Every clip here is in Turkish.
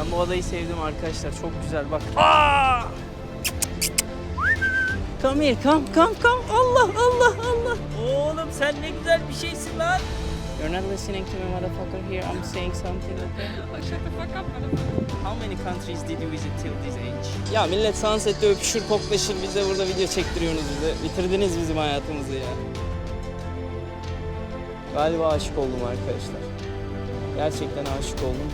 Ben bu odayı sevdim arkadaşlar. Çok güzel bak. Aa! Come here, come. Allah. Oğlum sen ne güzel bir şeysin lan. You're not listening to me, motherfucker. Here I'm saying something, okay? Shut the fuck up, motherfucker. How many countries did you visit till this age? Ya millet Sunset'te öpüşür, koklaşır. Biz de burada video çektiriyorsunuz bize. Bitirdiniz bizim hayatımızı ya. Galiba aşık oldum arkadaşlar. Gerçekten aşık oldum.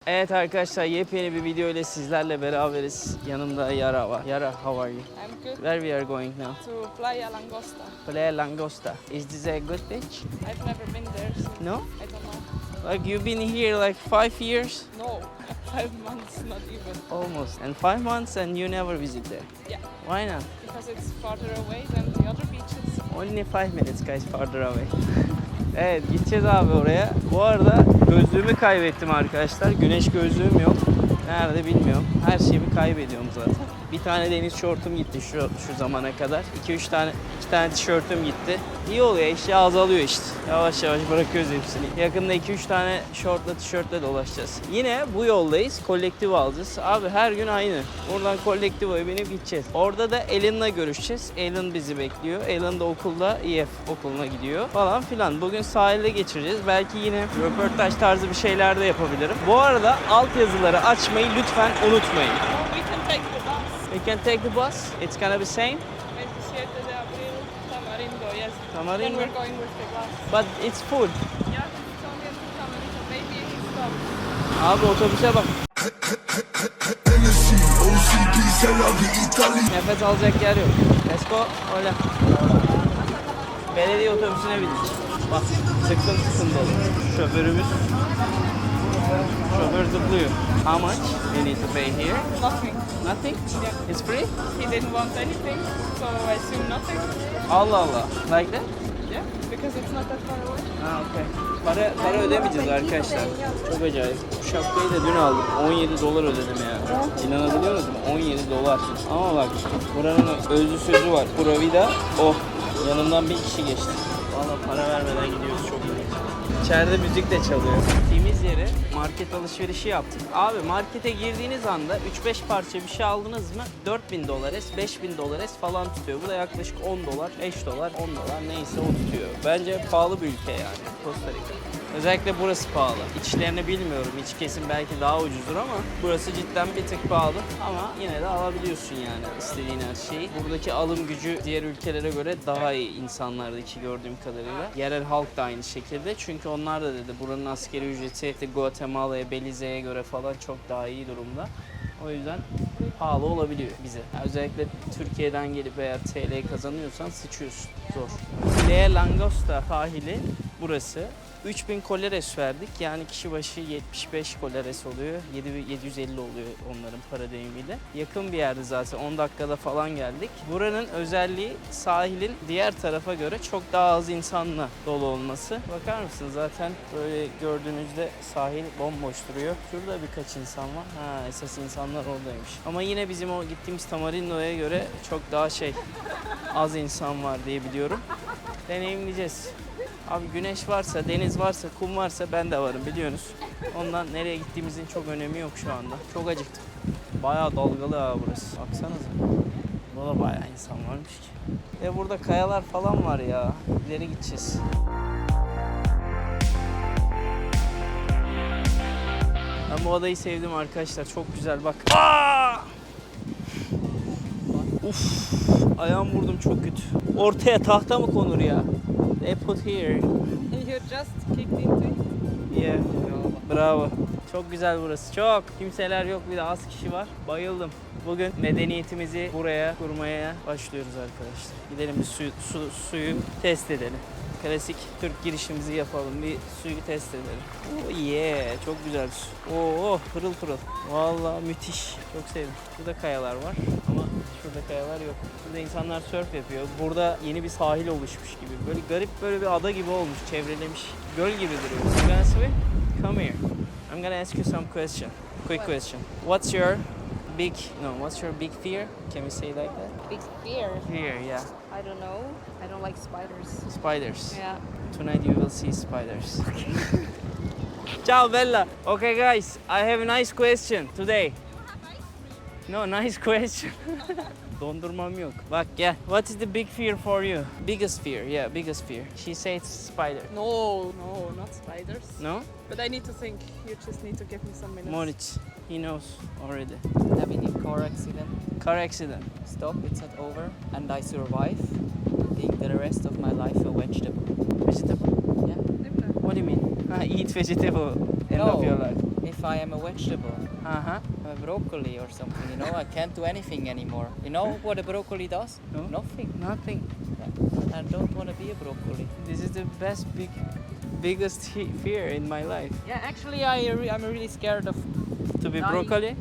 Evet arkadaşlar, yepyeni bir video ile sizlerle beraberiz. Yanımda Yara var. Yara, how are you? I'm good. Where we are going now? To Playa Langosta. Playa Langosta. Is this a good beach? I've never been there, so No? I don't know. Like you've been here like 5 years? No, 5 months, not even. Almost. And 5 months and you never visit there? Yeah, Why not? because it's farther away than the other beaches. Only 5 minutes guys farther away. Evet, gideceğiz abi oraya. Bu arada gözlüğümü kaybettim arkadaşlar. Güneş gözlüğüm yok. Nerede bilmiyorum. Her şeyimi kaybediyorum zaten. Bir tane deniz şortum gitti şu zamana kadar. 2 tane tişörtüm gitti. İyi oluyor, eşya azalıyor işte. Yavaş yavaş bırakıyoruz hepsini. Yakında 2-3 tane şortla tişörtle dolaşacağız. Yine bu yoldayız. Kolektif alacağız. Abi her gün aynı. Buradan kolektivoya binip gideceğiz. Orada da Ellen'la görüşeceğiz. Ellen bizi bekliyor. Ellen de okulda EF okuluna gidiyor falan filan. Bugün sahilde geçireceğiz. Belki yine röportaj tarzı bir şeyler de yapabilirim. Bu arada altyazıları açmayı lütfen unutmayın. Oh, we can take the bus. We can take the bus. It's gonna be same. 27 de abril, Tamarindo, yes. Tamarindo? Then we're going with the bus. But it's full. Yeah, it's only until Tamarindo. Maybe it stops. Abi otobüse bak. Nefes alacak yer yok. Let's go. Öyle. Belediye otobüsüne bindik. Bak sıkın dolu. Şoför zıplıyor. How much you need to pay here? Nothing. Nothing? Yeah. It's free? He didn't want anything, so I assume nothing. Allah. Like that? Yeah, because it's not that far away. Ha okey. Para ödemeyeceğiz arkadaşlar. Çok acayip. Bu şapkayı da dün aldım. 17 dolar ödedim ya. İnanabiliyor musun? 17 dolar. Ama bak buranın özlü sözü var. Provida. Oh. Yanından bir kişi geçti. Valla para vermeden gidiyoruz, çok iyi. İçeride müzik de çalıyor. Gittiğimiz yere market alışverişi yaptık. Abi markete girdiğiniz anda 3-5 parça bir şey aldınız mı 4.000 dolar, 5.000 dolar falan tutuyor. Bu da yaklaşık 10 dolar, 5 dolar, 10 dolar neyse o tutuyor. Bence pahalı bir ülke yani Kosta Rika. Özellikle burası pahalı. İçlerini bilmiyorum. İç kesim belki daha ucuzdur ama burası cidden bir tık pahalı. Ama yine de alabiliyorsun yani istediğin her şeyi. Buradaki alım gücü diğer ülkelere göre daha iyi insanlardaki gördüğüm kadarıyla. Yerel halk da aynı şekilde. Çünkü onlar da dedi buranın asgari ücreti Guatemala'ya, Belize'ye göre falan çok daha iyi durumda. O yüzden pahalı olabiliyor bize. Yani özellikle Türkiye'den gelip eğer TL kazanıyorsan sıçıyorsun. Zor. Playa Langosta sahili burası. 3000 koleres verdik. Yani kişi başı 75 koleres oluyor. 750 oluyor onların para deyimiyle. Yakın bir yerde zaten 10 dakikada falan geldik. Buranın özelliği sahilin diğer tarafa göre çok daha az insanla dolu olması. Bakar mısınız zaten böyle gördüğünüzde sahil bomboş duruyor. Şurada birkaç insan var. Ha, esas insanlar oradaymış. Ama yine bizim o gittiğimiz Tamarindo'ya göre çok daha az insan var diye biliyorum. Deneyimleyeceğiz. Abi güneş varsa, deniz varsa, kum varsa ben de varım biliyorsunuz. Ondan nereye gittiğimizin çok önemi yok şu anda. Çok acıktım. Bayağı dalgalı ha burası. Baksanıza. Burada bayağı insan varmış ki. Ve burada kayalar falan var ya. İleri gideceğiz. Ben bu odayı sevdim arkadaşlar. Çok güzel bak. Aa! Uf, ayağım vurdum çok kötü. Ortaya tahta mı konur ya? They put here. You just kicked into it. Yeah. Bravo. Çok güzel burası. Çok. Kimseler yok. Bir de az kişi var. Bayıldım. Bugün medeniyetimizi buraya kurmaya başlıyoruz arkadaşlar. Gidelim bir suyu test edelim. Klasik Türk girişimizi yapalım. Bir suyu test edelim. Oh yeah. Çok güzel su. Oo, pırıl pırıl. Vallahi müthiş. Çok sevdim. Burada kayalar var ama şurada kayalar yok. Burada insanlar surf yapıyor. Burada yeni bir sahil oluşmuş gibi. Böyle garip böyle bir ada gibi olmuş. Çevrelemiş. Göl gibi duruyor. You gonna swim? Come here. I'm gonna ask you some quick question. What's your big fear? Can we say like that? Big fear. Fear, yeah. I don't know. I don't like spiders. Spiders. Yeah. Tonight you will see spiders. Ciao Bella. Okay guys, I have a nice question today. No, nice question. Dondurmam yok. Bak gel. What is the big fear for you? Biggest fear, yeah, biggest fear. She says spider. No, not spiders. No? But I need to think. You just need to give me some minutes. Moritz, he knows already. Having a car accident. Car accident. Stop, it's not over. And I survive. Being the rest of my life a vegetable. Vegetable? Yeah. What do you mean? Eat vegetable end No. of your life. If I am a vegetable, Uh-huh. a broccoli or something, you know, I can't do anything anymore. You know what a broccoli does? No. Nothing. Nothing. Yeah. I don't want to be a broccoli. This is the biggest fear in my life. Yeah, actually, I'm really scared of To be Dying. broccoli?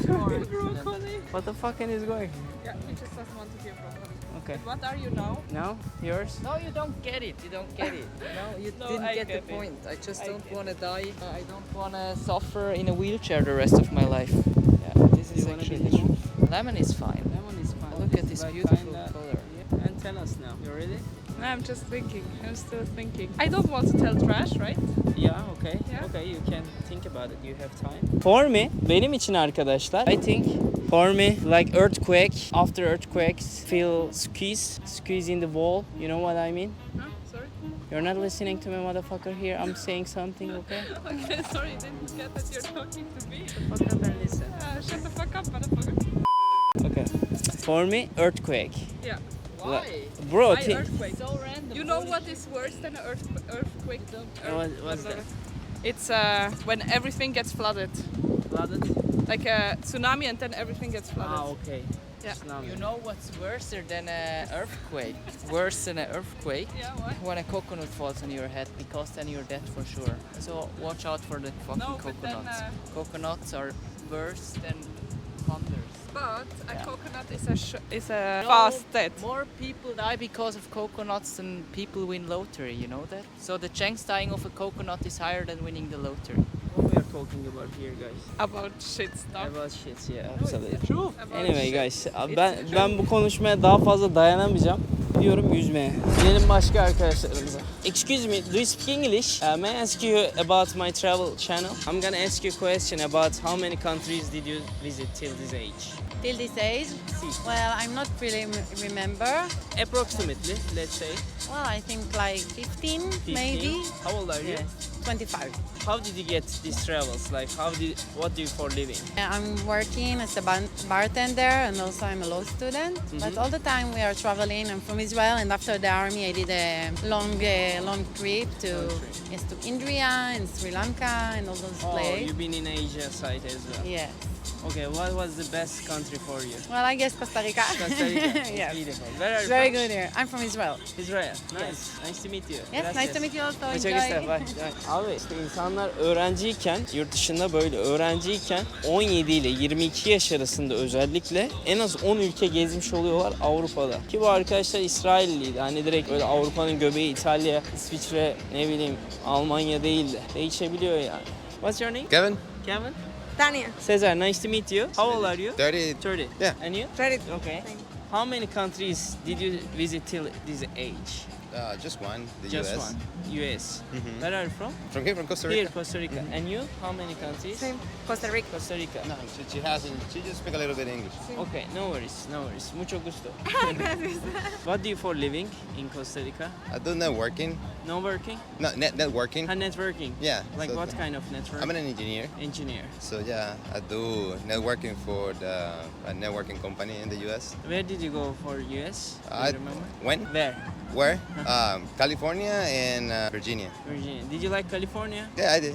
Broccoli. What the fuck is going? Yeah, he just doesn't want to be a broccoli. Okay. But what are you now? Now, yours? No, you don't get it. You don't get it. No, you No, didn't I get the get it. point. I just I don't get want to die. I don't want to suffer in a wheelchair the rest of my life. Yeah, this is You wanna actually be the truth. Lemon is fine. Lemon is fine. Look at this beautiful color. Yeah. And tell us now. You ready? I'm just thinking. I'm still thinking. I don't want to tell trash, right? Yeah, okay. Yeah. Okay, you can think about it. You have time. For me, benim için arkadaşlar, I think for me like earthquake, after earthquakes feel squeeze in the wall. You know what I mean? Huh? Sorry. You're not listening to me, motherfucker. Here, I'm saying something, okay? Okay, sorry. Didn't get that you're talking to me. Fuck up and listen. Shut the fuck up, motherfucker. Okay. For me, earthquake. Yeah. Why? Bro, Why earthquake? So random. You know what is worse than an earthquake? What's that? It's when everything gets flooded. Flooded? Like a tsunami and then everything gets flooded. Ah, okay. Yeah. Tsunami. You know what's worse than an earthquake? Worse than an earthquake? Yeah, why? When a coconut falls on your head, because then you're dead for sure. So watch out for the fucking No, but then, coconuts. Coconuts are worse than thunders. But a Yeah. coconut is a fast death. More people die because of coconuts than people win lottery, you know that? So the chance dying of a coconut is higher than winning the lottery. What we are talking about here, guys? About shit stuff. About shit, yeah, absolutely. True. About Anyway shit. guys, It's ben bu konuşmaya daha fazla dayanamayacağım. Gidiyorum yüzmeye. Gidelim başka arkadaşlarımıza. Excuse me, do you speak English? May I ask you about my travel channel? I'm gonna ask you a question about how many countries did you visit till this age? Till this age? Well, I'm not really remember. Approximately, let's say. Well, I think like 15, maybe. How old are you? Yes, 25. How did you get these travels? Like, what do you for living? I'm working as a bartender and also I'm a law student. But all the time we are traveling. I'm from Israel and after the army I did a long trip to yes, to India and Sri Lanka and all those Oh, places. you've been in Asia side as well. Yes. Okay, what was the best country for you? Well, I guess Costa Rica. Costa Rica. It's Yes. beautiful. Where are It's you very from? good here. I'm from Israel. Israel. Nice. Nice to meet you. Yes, Gracias. nice to meet you also. Muchas Enjoy. gracias. Bye. Abi işte insanlar öğrenciyken, yurt dışında böyle öğrenciyken 17 ile 22 yaş arasında özellikle en az 10 ülke gezmiş oluyorlar Avrupa'da. Ki bu arkadaşlar İsrailliydi. Hani direkt öyle Avrupa'nın göbeği İtalya, İsviçre, ne bileyim Almanya değil de değişebiliyor yani. What's your name? Kevin? Kevin? Tanya. Cesar, nice to meet you. How old are you? 30. 30. Yeah. And you? 30. Okay. How many countries did you visit till this age? Just one, the Just US. one. US. Mhm. Where are you from? From here, from Costa Rica. Here, Costa Rica. And you? How many countries? Same. Costa Rica. Costa Rica. No, she hasn't. She just speaks a little bit English. Okay, no worries, no worries. Mucho gusto. What do you for living in Costa Rica? I do networking. No working? No, networking. Networking? Yeah. Like so what kind of network? I'm an engineer. Engineer. So yeah, I do networking for a networking company in the US. Where did you go for US? Do you I remember? when? Where? Where? California and Virginia. Virginia. Did you like California? Yeah, I did.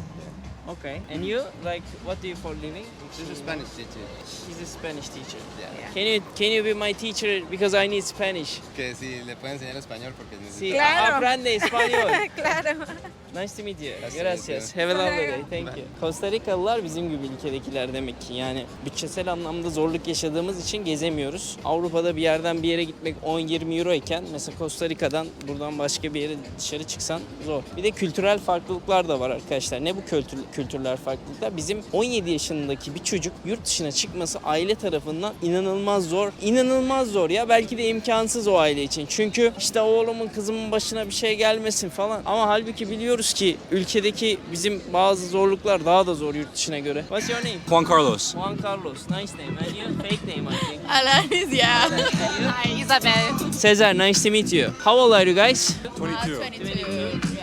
Okay. And you? Like, what do you for living? She's a Spanish teacher. She's a Spanish teacher. Yeah. Can you be my teacher because I need Spanish? Que si le puede enseñar español porque Sí, Claro. aprende español. Claro. Nice to meet you. Nice to Gracias. meet Have a lovely Bye. day. Thank you. Costa Rikalılar bizim gibi ülkedekiler demek ki. Yani bütçesel anlamda zorluk yaşadığımız için gezemiyoruz. Avrupa'da bir yerden bir yere gitmek 10-20 euro iken mesela Costa Rica'dan buradan başka bir yere dışarı çıksan zor. Bir de kültürel farklılıklar da var arkadaşlar. Ne bu kültürler farklılıklar? Bizim 17 yaşındaki bir çocuk yurt dışına çıkması aile tarafından inanılmaz zor. İnanılmaz zor ya. Belki de imkansız o aile için. Çünkü işte oğlumun kızımın başına bir şey gelmesin falan. Ama halbuki biliyoruz bakıyoruz ki ülkedeki bizim bazı zorluklar daha da zor yurt dışına göre. What's your name? Juan Carlos. Juan Carlos. Nice name. And you? Fake name, I think. Alanis, yeah. And you? Hi, Isabel. Cesar, nice to meet you. How old are you guys? 22.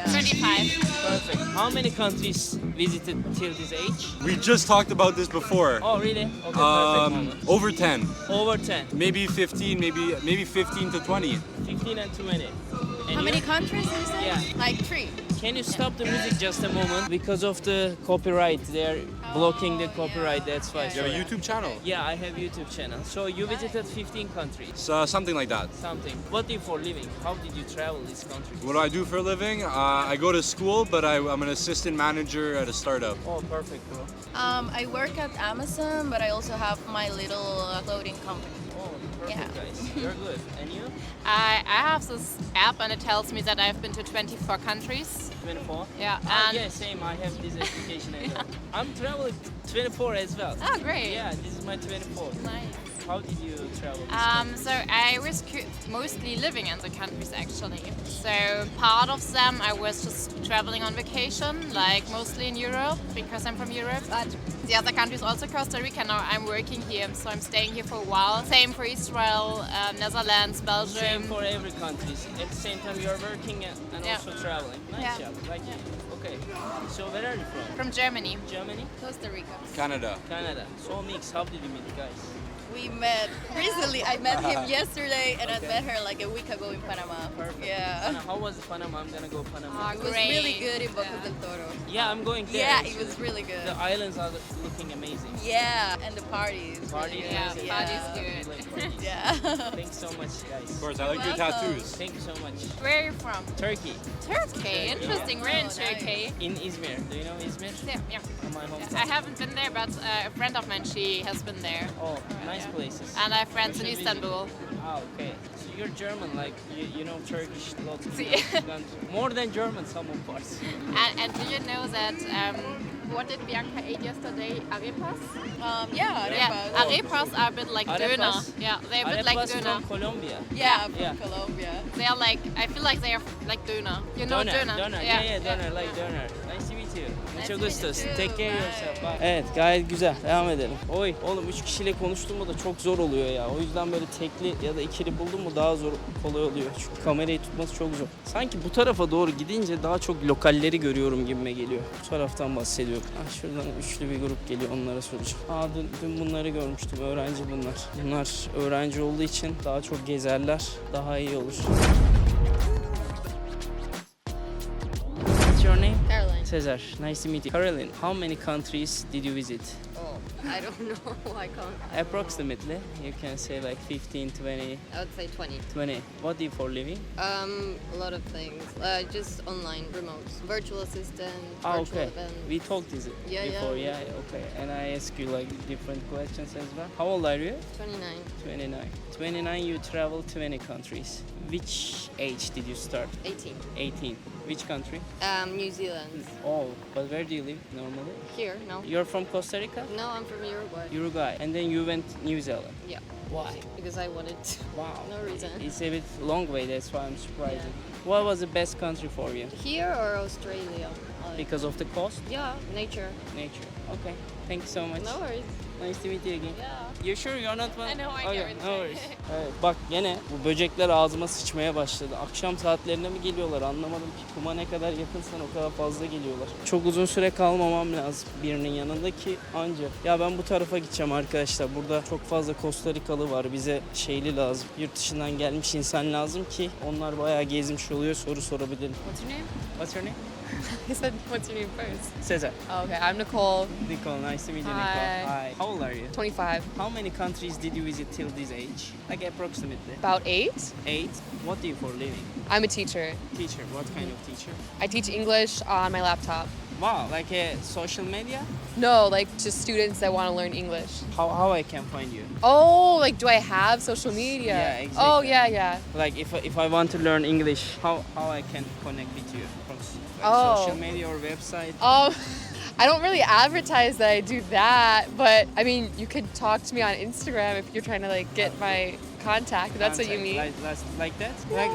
25. Perfect. How many countries visited till this age? We just talked about this before. Oh, really? Okay, perfect moment. Over 10. Over 10. Maybe 15, maybe 15 to 20. 15 and 20. And How you? many countries did you say? Yeah. Like 3. Can you stop the music just a moment? Because of the copyright, they're blocking the copyright, that's why. You have a YouTube channel? Yeah, I have YouTube channel. So you visited 15 countries, Something like that. something. What do you for living? How did you travel these countries? What do I do for a living? I go to school, but I'm an assistant manager at a startup. Oh, perfect, bro. I work at Amazon, but I also have my little clothing company. Oh, perfect, Yeah. guys. You're good. And you? I have this app and it tells me that I've been to 24 countries. 24? Yeah, Ah, and yeah, same. I have this application as well. I'm traveling 24 as well. oh great. Yeah, this is my 24. Nice. How did you travel? So I was mostly living in the countries actually. So part of them I was just traveling on vacation, like mostly in Europe because I'm from Europe. But the other countries, also Costa Rica. Now I'm working here, so I'm staying here for a while. Same for Israel, Netherlands, Belgium. Same for every country. At the same time, you're working and Yeah. also traveling. Nice Yeah. job. Like it. Okay. So where are you from? From Germany. Germany? Costa Rica. Canada. Canada. So mixed. How did you meet, guys? We met recently. I met him yesterday, and I met her like a week ago in Panama. Perfect. Yeah. Anna, how was Panama? I'm gonna go Panama. It was Great. really good in Boca del Toro. Yeah, I'm going there. Yeah, actually. it was really good. The islands are looking amazing. Yeah, and the parties. Parties. Yeah, amazing. parties Yeah. good. Like parties. Yeah. Thanks so much, guys. Of course, I like your Welcome. tattoos. Thank you so much. Where are you from? Turkey. Turkey. Interesting. We're in Oh, nice. Turkey. In Izmir. Do you know Izmir? Yeah. My hometown. I haven't been there, but a friend of mine, she has been there. Oh, nice places. And I have friends in You should Istanbul. Ah, okay. So you're German, like you know Turkish, lots of See. more than German, some of parts. And do you know that what did Bianca eat yesterday? Arepas? Yeah, Yeah, arepas are a bit like Arepas? doner. Yeah, they're a bit like Arepas doner. from Colombia. Yeah, from Yeah. Colombia. They are like, I feel like they are like doner. You know doner? Doner. Yeah, doner, like doner. Nice to meet you. Mucho to meet gustos. you too. Take care of Bye. yourself. Bye. Evet, gayet güzel. Devam edelim. Oy, oğlum 3 kişiyle konuştuğumda da çok zor oluyor ya. O yüzden böyle tekli ya da ikili buldum mu daha zor, kolay oluyor. Çünkü kamerayı tutması çok zor. Sanki bu tarafa doğru gidince daha çok lokalleri görüyorum gibime geliyor. Bu taraftan bahsediyorum. Ah, şuradan üçlü bir grup geliyor, onlara soracağım. Aa, dün bunları görmüştüm. Öğrenci bunlar. Bunlar öğrenci olduğu için daha çok gezerler. Daha iyi olur. What's your name? Caroline. Cesar, nice to meet you. Caroline, how many countries did you visit? Oh, I don't know. I can't. Approximately, you can say like 15, 20, I would say 20. 20. What do you for living? A lot of things. Just online, remote, virtual assistant, Ah, virtual okay. events. We talked this Yeah, before, yeah. okay. And I ask you like different questions as well. How old are you? 29, 29. 29, you travel to many countries. Which age did you start? 18. 18. Which country? New Zealand. Oh, but where do you live normally? Here, no. You're from Costa Rica? No, I'm from Uruguay. Uruguay. And then you went New Zealand. Yeah, Why? because I wanted to. Wow. No reason. It's a bit long way, that's why I'm surprised. What was the best country for you? Here or Australia? Because of the cost? Yeah, nature. Nature. Okay. Thank you so much. No worries. Nice to meet you again. Yeah. You sure you're not one? I know, I Okay, know, it's no fine. worries. Evet, bak gene bu böcekler ağzıma sıçmaya başladı. Akşam saatlerine mi geliyorlar anlamadım ki. Kuma ne kadar yakınsan o kadar fazla geliyorlar. Çok uzun süre kalmamam lazım birinin yanında ki anca. Ya ben bu tarafa gideceğim arkadaşlar. Burada çok fazla Kosta Rikalı var. Bize şeyli lazım. Yurt dışından gelmiş insan lazım ki onlar bayağı gezmiş oluyor. Soru sorabilirim. What's your name? What's your name? He said, what's your name first? Cesar. Oh, okay, I'm Nicole, Nicole, nice to meet you, Hi. Nicole. Hi. How old are you? 25. How many countries did you visit till this age? Like approximately. About 8. 8. What do you for living? I'm a teacher. Teacher. What kind of teacher? I teach English on my laptop. Wow, like a social media? No, like just students that want to learn English. How I can find you? Oh, like do I have social media? Yeah, exactly. Oh, yeah. Like if I want to learn English, how I can connect with you from social media or website? I don't really advertise that I do that, but I mean, you could talk to me on Instagram if you're trying to like get my contact. That's what you mean. Like that? Like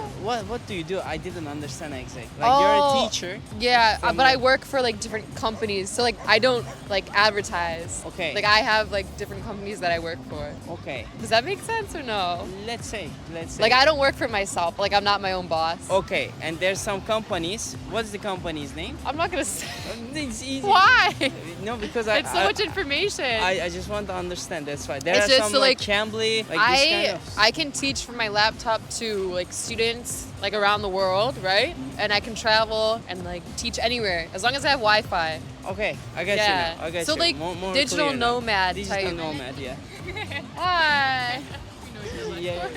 what do you do? I didn't understand exactly. Like you're a teacher. Yeah, From but I the- work for like different companies, so like I don't like advertise. Okay. Like I have like different companies that I work for. Okay. Does that make sense or no? Let's say. Like I don't work for myself. Like I'm not my own boss. Okay, and there's some companies. What's the company's name? I'm not gonna say. It's easy. Why? No, because It's so much information. I just want to understand. That's why there It's are just some so, like like, Cambly, like this kind of. I can teach from my laptop to like students like around the world, right? And I can travel and like teach anywhere as long as I have Wi-Fi. Okay, I got Yeah. you. Now. I got So, you. like, More digital clear now. nomad Digital type. nomad, yeah. Hi. Yeah.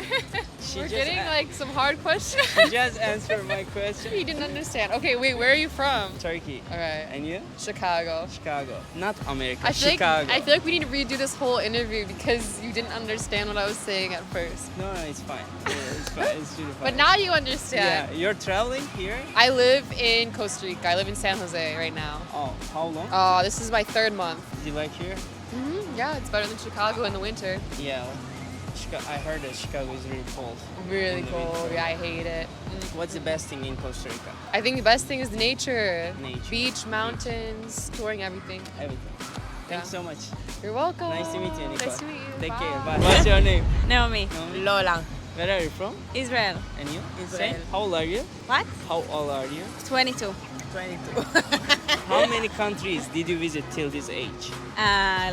She We're just getting a- like some hard questions. She just answered my question. You didn't understand. Okay, wait, where are you from? Turkey. All right. And you? Chicago. Chicago. Not America. I feel Chicago. Like, I feel like we need to redo this whole interview because you didn't understand what I was saying at first. No, it's fine. Yeah, it's fine. It's really fine. But now you understand. Yeah, you're traveling here? I live in Costa Rica. I live in San Jose right now. Oh, how long? This is my 3rd month. Do you like here? Yeah, it's better than Chicago in the winter. Yeah. I heard that Chicago is really cold. Really In the cold. winter. Yeah, I hate it. What's the best thing in Costa Rica? I think the best thing is the nature. Nature. Beach, mountains, touring everything. Everything. Thanks so much. You're welcome. Nice to meet you, Nicole. Nice to meet you. Take Bye. care. Bye. What's your name? Naomi. Lola. Where are you from? Israel. And you? Israel. How old are you? What? How old are you? 22. How many countries did you visit till this age?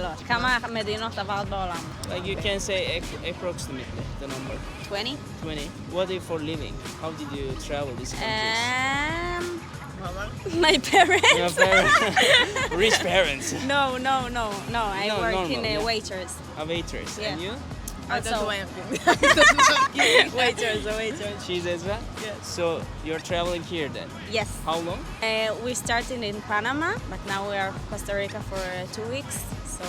לא. כמה מדינות עברת בעולם? Like you can say approximately the number. 20. 20. What do you for living? How did you travel these countries? My parents? Your parents. Rich parents. No. I No, work normal, in a yeah. waitress. A waitress. Yeah. And you? Also, waitress. She's as well? Yeah. So you're traveling here then? Yes. How long? We started in Panama, but now we are Costa Rica for 2 weeks. So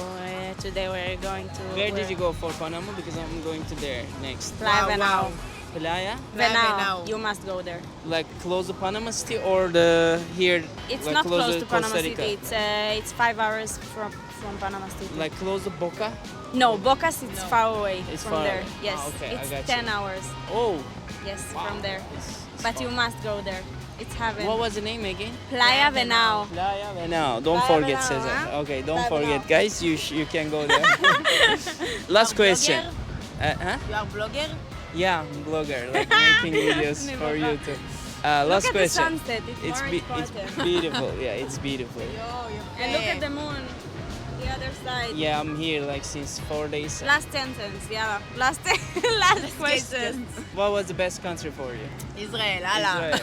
today we're going to... Where did you go for Panama? Because I'm going to there next. Playa Venao. Playa? Venao. You must go there. Like close to Panama City or the here? It's like not close to Panama Costa Rica? City. It's 5 hours from Panama City. Like close to Boca? No, Bocas it's far away It's from far there. away. Yes, Ah, okay, I it's got 10 you. hours. Oh, Yes, wow. from there. It's But far. you must go there. It's heaven. What was the name again? Playa Venao. Playa Venao. Don't Playa forget, Venao, Cesar. huh? Okay, don't Playa forget, Venao. guys. You can go there. Last question. Huh? You are blogger? Yeah, I'm blogger, like making videos for YouTube. Last Look at question. the sunset. It's more It's important. beautiful. Yeah, it's beautiful. And look at the moon. The other side. Yeah, I'm here like since 4 days. Last sentence. Yeah. Last question. What was the best country for you? Israel. Israel.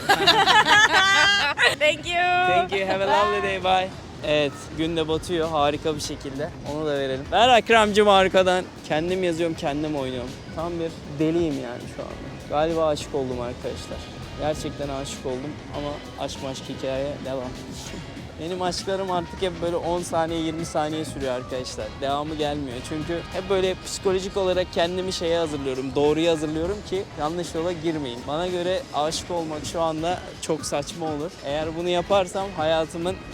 Thank you. Thank you. Have a lovely day. Bye. Evet, gün de batıyor harika bir şekilde. Onu da verelim. Ver Ekrem'cim arkadan. Kendim yazıyorum, kendim oynuyorum. Tam bir deliyim yani şu anda. Galiba aşık oldum arkadaşlar. Gerçekten aşık oldum ama aşk hikaye devam. Benim aşklarım artık hep böyle 10 saniye 20 saniye sürüyor arkadaşlar. Devamı gelmiyor. Çünkü hep böyle psikolojik olarak kendimi şeye hazırlıyorum. Doğruya hazırlıyorum ki yanlış yola girmeyin. Bana göre aşık olmak şu anda çok saçma olur. Eğer bunu yaparsam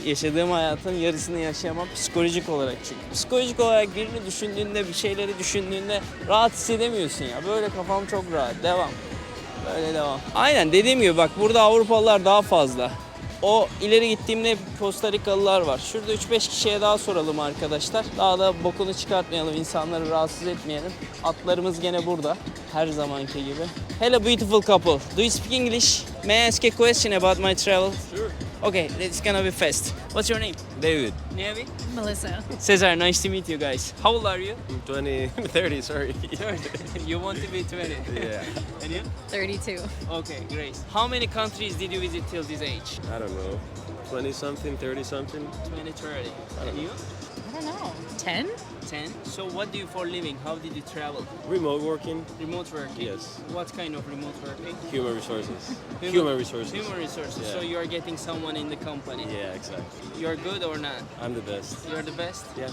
yaşadığım hayatın yarısını yaşayamam psikolojik olarak çünkü. Psikolojik olarak birini düşündüğünde, bir şeyleri düşündüğünde rahat hissedemiyorsun ya. Böyle kafam çok rahat. Devam. Böyle devam. Aynen dediğim gibi bak burada Avrupalılar daha fazla. O ileri gittiğimde Kosta Rikalılar var. Şurada 3-5 kişiye daha soralım arkadaşlar. Daha da bokunu çıkartmayalım, insanları rahatsız etmeyelim. Atlarımız gene burada. Her zamanki gibi. Hello beautiful couple. Do you speak English? May I ask a question about my travel? Sure. Okay, it's gonna be fast. What's your name? David. Navi? Melissa. Cesar, nice to meet you guys. How old are you? 20, 30, sorry. You want to be 20? Yeah. And you? 32. Okay, great. How many countries did you visit till this age? I don't know. 20 something, 30 something. 20, 30. And you? I don't know. 10? 10. So what do you for living? How did you travel? Remote working. Remote working? Yes. What kind of remote working? Human resources. Human resources. Human resources. Yeah. So you are getting someone in the company. Yeah, exactly. You're good or not? I'm the best. You're the best? Yeah.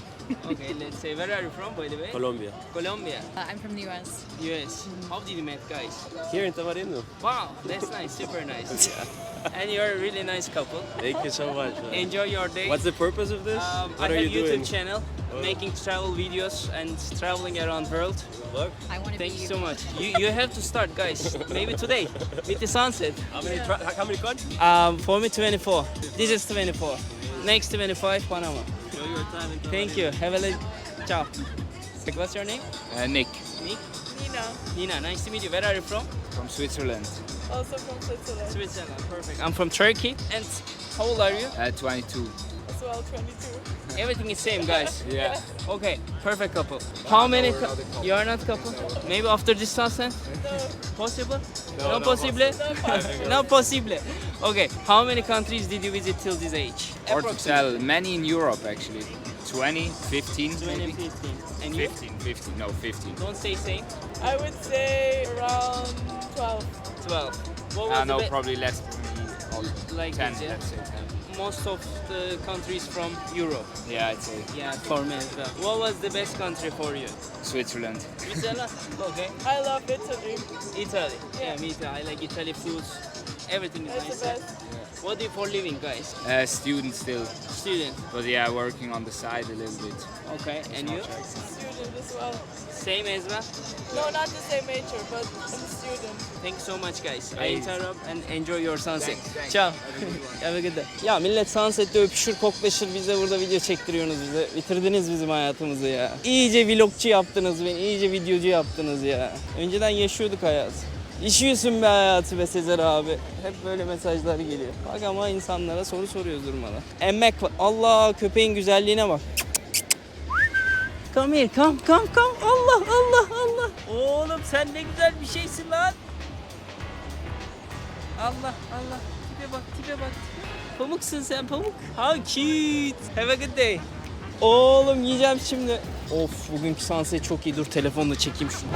Okay, let's say. Where are you from, by the way? Colombia. Colombia. I'm from the US. US. How did you meet, guys? Here in Tamarindo. Wow, that's nice. Super nice. And you're a really nice couple. Thank you so much. Man. Enjoy your day. What's the purpose of this? I What are have you YouTube doing? channel. making travel videos and traveling around world. Look. Thank you so much. You have to start, guys. Maybe today with the sunset. How many countries? For me 24. This is 24. Next 25 Panama. Show your time. Thank you. Have a ciao. What's your name? Nick, Nick. Nina, Nina. Nice to meet you. Where are you from? from Switzerland. also from Switzerland. Switzerland. Perfect. I'm from Turkey. And how old are you? 22. As well, 22. Everything is same, guys. Yeah. Okay, perfect couple. How many? You are not couple? Maybe after this sunset? No, Possible? No, No no possible? possible. No possible. Okay, how many countries did you visit till this age? Or to tell, many in Europe actually. 20, 15 20, maybe? 15. And you? 15, no 15. Don't say same. I would say around 12. 12. What was No, the probably less. like 10, this, yeah? let's say 10. Most of the countries from Europe. Yeah, I'd say Yeah, for me as well. What was the best country for you? Switzerland. Switzerland? Okay. I love Italy. Italy. Yeah, Yeah. me too. I like Italy foods. Everything is That's nice. the best. What do you for living, guys? Student still, Student. but yeah, working on the side a little bit. Okay, and you? Student as well. Same as well? No, not the same major, but I'm a student. Thank you so much, guys. I Hey. interrupt and enjoy your sunset. Thanks. Ciao. Have a good day. Ya millet sunsette öpüşür koklaşır, biz de burada video çektiriyorsunuz bize. Bitirdiniz bizim hayatımızı ya. İyice vlogçu yaptınız beni, iyice videocu yaptınız ya. Önceden yaşıyorduk hayat. İşiyorsun be hayatı be Sezer abi. Hep böyle mesajlar geliyor. Bak ama insanlara soru soruyoruz durmadan. Emmek var. Allah, köpeğin güzelliğine bak. Come here, come. Allah, Allah, Allah. Oğlum sen ne güzel bir şeysin lan. Allah, Allah. Tipe bak. Pamuksun sen, pamuk. How cute. Have a good day. Oğlum yiyeceğim şimdi. Of, bugünkü sunset çok iyi. Dur telefonla çekeyim şunu.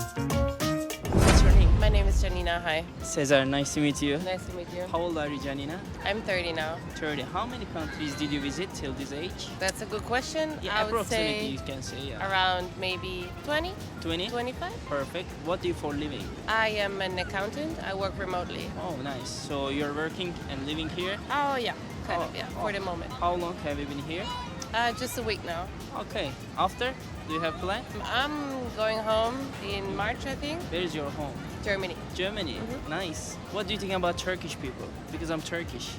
What's your name? My name is Janina. Hi. Cesar, nice to meet you. Nice to meet you. How old are you, Janina? I'm 30 now. 30. How many countries did you visit till this age? That's a good question. Yeah, I would approximately say you can say. Yeah. around maybe 20, 20? 25. Perfect. What do you for living? I am an accountant. I work remotely. Oh, nice. So you're working and living here? Oh, yeah. Kind Oh, of, yeah, oh. for the moment. How long have you been here? Just a week now. Okay. After? Do you have plan? I'm going home in March, I think. Where is your home? Germany. Germany. Nice. What do you think about Turkish people? Because I'm Turkish.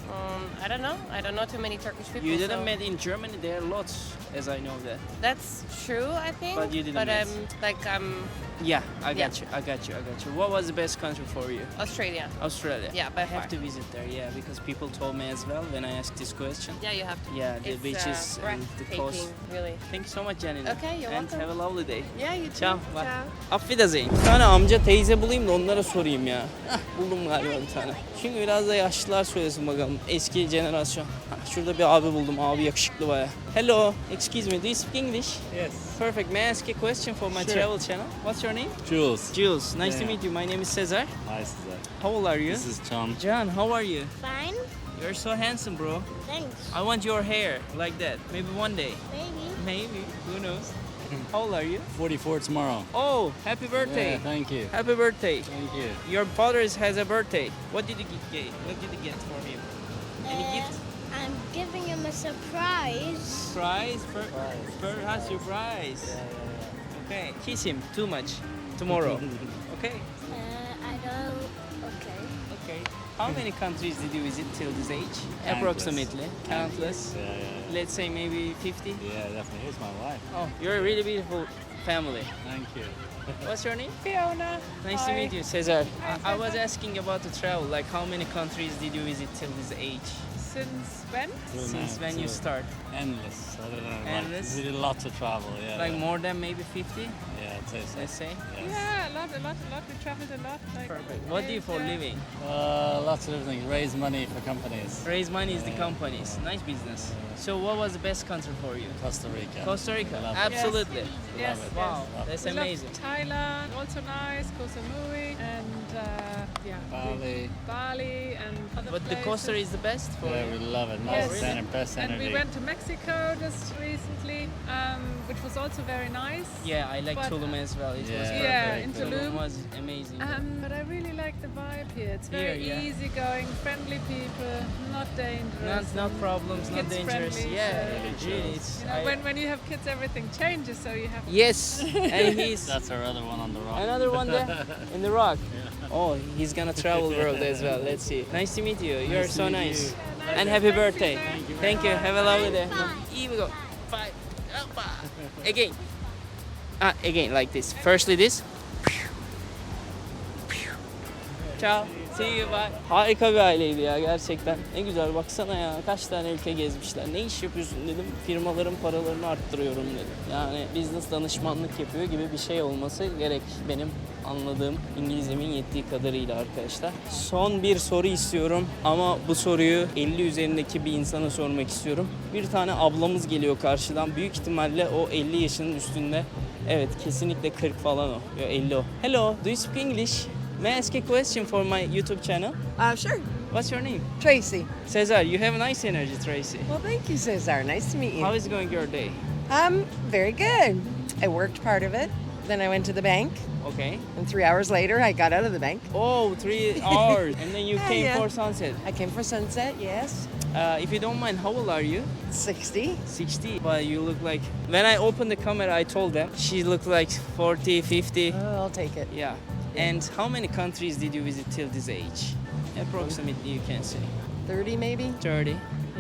I don't know. I don't know too many Turkish people. You didn't so- met in Germany. There are lots, as I know that. That's true, I think. But you didn't But met. I'm Yeah, I Yeah. got you. What was the best country for you? Australia. Australia. Yeah, by I have far. to visit there. Yeah, because people told me as well when I asked this question. Yeah, you have to. Yeah, the It's, beaches and the coast. breathtaking, really. Thank you so much, Janina. Okay, you're and welcome. have a lovely day. Yeah, you too. Ciao. Bye. Ciao. Auf Wiedersehen. Bir tane amca teyze bulayım da onlara sorayım ya. Hah, buldum galiba bir tane. Çünkü biraz da yaşlılar söylesin bakalım. Eski jenerasyon. Hah, şurada bir abi buldum. Abi yakışıklı baya. Hello, excuse me, do you speak English? Yes. Perfect. May I ask a question for my Sure. travel channel? What's your name? Jules. Jules. Nice to Yeah. meet you. My name is Cesar. Hi, Cesar. How old are you? This is John. John, how are you? Fine, You're so handsome, bro. thanks. I want your hair like that. Maybe one day. Maybe. Who knows? How old are you? 44 tomorrow. Oh, happy birthday. Yeah, thank you. Happy birthday. Thank you. Your father has a birthday. What did you get? What did you get for him? Any gift? I'm giving him a surprise. Surprise? Perhaps surprise. Okay. Kiss him too much tomorrow. Okay. I don't. Okay. Okay. How many countries did you visit till this age? Countless. Approximately. Countless. Yeah. Let's say maybe 50. Yeah, definitely. Here's my wife. Oh, you're a really beautiful family. Thank you. What's your name? Fiona. Nice to meet you, Cesar. I was asking about the travel, like how many countries did you visit till this age? Since when? Since when you start? Endless. I don't know. Endless? Like, really lots of travel. Yeah. Like more than maybe 50, Yeah, I'd say so. let's say? Yes. Yeah, a lot. We traveled a lot. Like, Perfect. What do you for living? Lots of different things. Raise money for companies. Raise money is the companies. Nice business. So what was the best country for you? Costa Rica. Costa Rica? Love it. Absolutely. Yes. Love it. Wow, Love it. that's We love amazing. Thailand, also nice. Koh Samui and yeah, Bali and other But the places. Costa is the best for Yeah, we love it. Nice Yes. center, best And energy. we went to Mexico just recently, which was also very nice. Yeah, I like But- Tulum as well. It was Yeah. perfect. Yeah, in Tulum Tulum. was amazing. But I really like the vibe here. It's very Here, yeah. easygoing, friendly people, not dangerous. No problems, not Kids dangerous. friendly, Yeah, so- really, it's You know, when you have kids, everything changes, so you have. Yes, and he's That's our other one on the rock. another one there in the rock. Oh, he's gonna travel world as well. Let's see. Nice to meet you. You're so nice. And happy birthday. Thank you. Have a lovely day. Here we go. 5. Again. Again like this. Firstly this. Ciao. See you, bye. Harika bir aileydi ya gerçekten. Ne güzel baksana ya. Kaç tane ülke gezmişler. Ne iş yapıyorsun dedim. Firmaların paralarını arttırıyorum dedim. Yani business danışmanlık yapıyor gibi bir şey olması gerek benim anladığım İngilizcemin yettiği kadarıyla arkadaşlar. Son bir soru istiyorum ama bu soruyu 50 üzerindeki bir insana sormak istiyorum. Bir tane ablamız geliyor karşıdan. Büyük ihtimalle o 50 yaşının üstünde. Evet kesinlikle 40 falan o. Yo 50 o. Hello, do you speak English? May I ask a question for my YouTube channel? Sure. What's your name? Tracy. Cesar, you have a nice energy, Tracy. Well, thank you, Cesar. Nice to meet you. How is going your day? Very good. I worked part of it. Then I went to the bank. Okay. And 3 hours later, I got out of the bank. Oh, 3 hours. And then you came Yeah. for sunset. I came for sunset, yes. If you don't mind, how old are you? 60. 60. But you look like... When I opened the camera, I told them she looked like 40, 50. Oh, I'll take it. Yeah. And how many countries did you visit till this age? Approximately, you can say. 30 maybe? 30.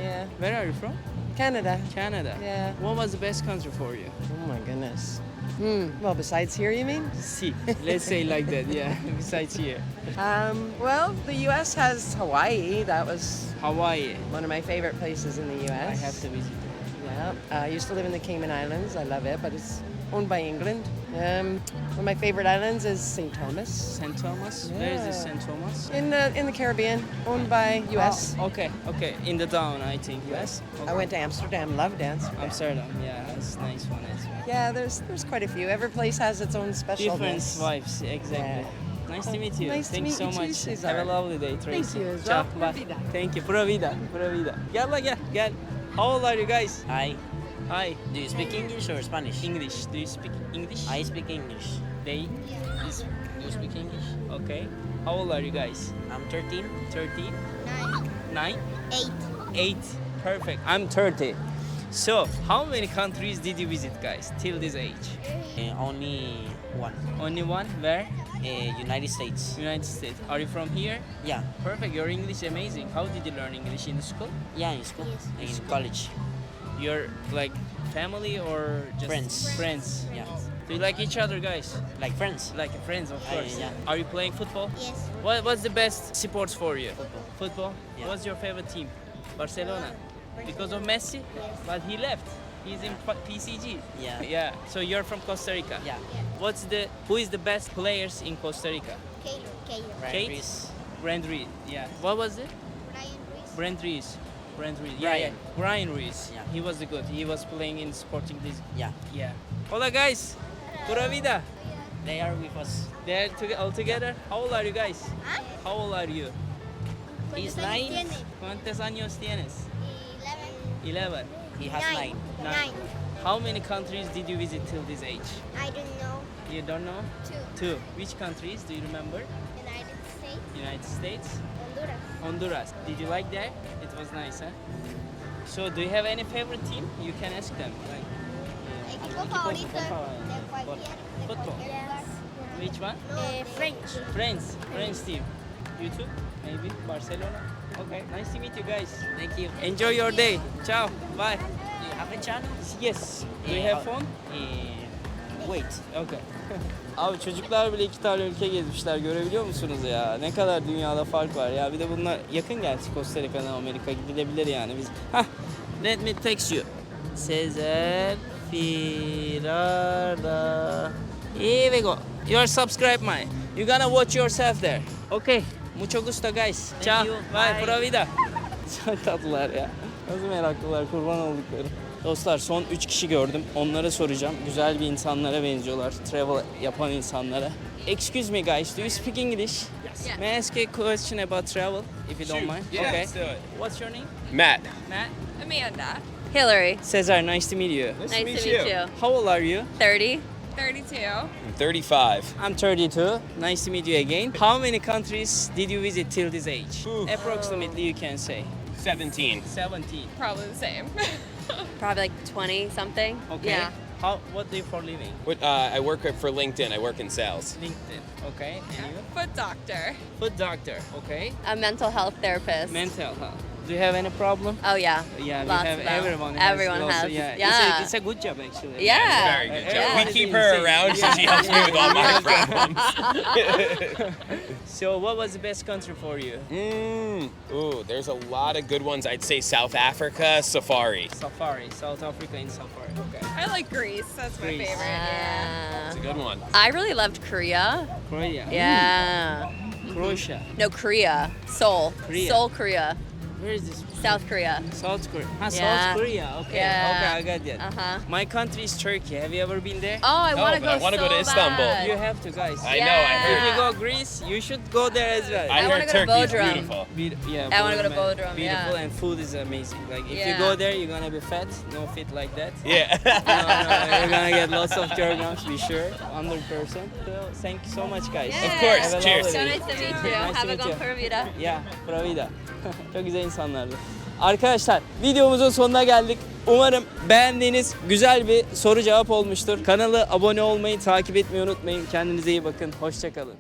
Yeah. Where are you from? Canada. Canada. Yeah. What was the best country for you? Oh my goodness. Well, besides here, you mean? See, let's say like that, yeah, besides here. Well, the U.S. has Hawaii. That was Hawaii. one of my favorite places in the U.S. I have to visit it. Yeah. I used to live in the Cayman Islands. I love it, but it's owned by England. One of my favorite islands is St. Thomas. St. Thomas? Yeah. Where is this St. Thomas? In the Caribbean, owned by U.S. Oh, okay. In the town, I think. U.S. Okay. I went to Amsterdam. Loved Amsterdam. Amsterdam, yeah, it's a nice one as well. Yeah, there's quite a few. Every place has its own specialness. Different vibes, exactly. Yeah. Nice to meet you. Nice to Thank you meet so you too, much. Cesar. Have a lovely day, Tracy. you as Ciao. well. Bye. Pura vida. Thank you. Pura vida. Pura vida. Gel la gel. How old are you guys? Hi. Hi. Do you speak English or Spanish? English. Do you speak English? I speak English. They? Do you speak English? Okay. How old are you guys? I'm 13. 13? 9. 9? 8. 8. Perfect. I'm 30. So, how many countries did you visit, guys, till this age? Only one. Only one? Where? United States. United States. Are you from here? Yeah. Perfect. Your English is amazing. How did you learn English in school? Yeah, in school. Yes. In college. You're like family or just Friends. Friends. Yeah. Do you like each other, guys? Like friends. Like friends, of course. Yeah. Are you playing football? Yes. What's the best sports for you? Football. Football? Yeah. What's your favorite team? Barcelona. Because of Messi? Yes. But he left. He's in PCG. Yeah. Yeah. So you're from Costa Rica. Yeah. Who is the best players in Costa Rica? Kaylor. Brian Kate? Reese. Brand Reed. Yeah. What was it? Brian Ruiz. Brand Reese. Brand Reed. Brian. Yeah. Brian Reese. Yeah. He was the good. He was playing in Sporting this. Yeah. Yeah. Hola guys. Pura vida. They are with us. They're all together. How old are you guys? ¿Ah? How old are you? He's ¿Cuántos años 9. tiene? ¿Cuántos años tienes? 11. 11. He has 9. 9. How many countries did you visit till this age? I don't know. You don't know? 2. 2. Which countries do you remember? United States. United States. Honduras. Honduras. Did you like that? It was nice, huh? So, do you have any favorite team? You can ask them. Like, Equipo favorito de cualquier lugar. which one? French. French team. You too? Maybe Barcelona. Okay, nice to meet you guys. Thank you. Enjoy your day. Ciao. Bye. Do you have a channel? Yes. Do you have phone? Wait. Okay. Abi çocuklar bile 2 tane ülke gezmişler, görebiliyor musunuz ya? Ne kadar dünyada fark var ya. Bir de bunlar yakın gerçi, Costa Rica'dan Amerika gidilebilir yani biz. Let me text you. Sezer Firarda. Here we go. You are subscribed mine. You gonna watch yourself there. Okay. Mucho gusto guys. Ciao. you. Bye. Bye. Pura vida. Çok tatlılar ya. Nasıl meraklılar, kurban oldukları. Dostlar son 3 kişi gördüm. Onlara soracağım. Güzel bir insanlara benziyorlar. Travel yapan insanlara. Excuse me guys, do you speak English? Yes. May I ask a question about travel, if you don't mind? Yeah, Okay. let's do it. What's your name? Matt. Matt. Amanda. Hillary. Cesar, nice to meet you. Nice Nice to meet to you. meet you. How old are you? 30. 32. I'm 35. I'm 32. Nice to meet you again. How many countries did you visit till this age? Approximately you can say. 17. 17. Probably the same. Probably like 20 something. Okay. Yeah. What do you for living? I work for LinkedIn. I work in sales. LinkedIn. Okay. And you? Foot doctor. Food doctor. Okay. A mental health therapist. Mental health. Do you have any problem? Oh yeah. Yeah, we Lots have of them. everyone. Has Everyone lots has. of- yeah. Yeah. It's a good job actually. Yeah. Very good job. Yeah. We keep her around so she helps me with all my problems. So what was the best country for you? Ooh, there's a lot of good ones. I'd say South Africa, safari. Safari, South Africa in safari. Okay. I like Greece. That's my Greece. favorite. It's a good one. I really loved Korea. Korea. Yeah. Croatia. No, Korea. Seoul. Korea. Seoul, Korea. Where is this? South Korea. South Korea. Yeah. South Korea. Okay. Yeah. Okay, I got that. Uh-huh. My country is Turkey. Have you ever been there? Oh, I No, want to but go I wanna go to so Istanbul. bad. You have to, guys. I know, I If heard. you go Greece, you should go there as well. I wanna heard go to Turkey is Bodrum. beautiful. Yeah, I wanna go to Bodrum, Bodrum, beautiful, yeah. and food is amazing. Like if you Yeah. go there, you're gonna be fat. No fit like that. Yeah. No, you're gonna get lots of kilograms, be sure, 100%. So thank you so much, guys. Of course, Have a cheers. lovely So day. nice to meet you. Nice to Have a meet you. good Provida. Ya, Provida. Çok güzel insanlardı. Arkadaşlar videomuzun sonuna geldik. Umarım beğendiğiniz güzel bir soru cevap olmuştur. Kanala abone olmayı, takip etmeyi unutmayın. Kendinize iyi bakın. Hoşça kalın.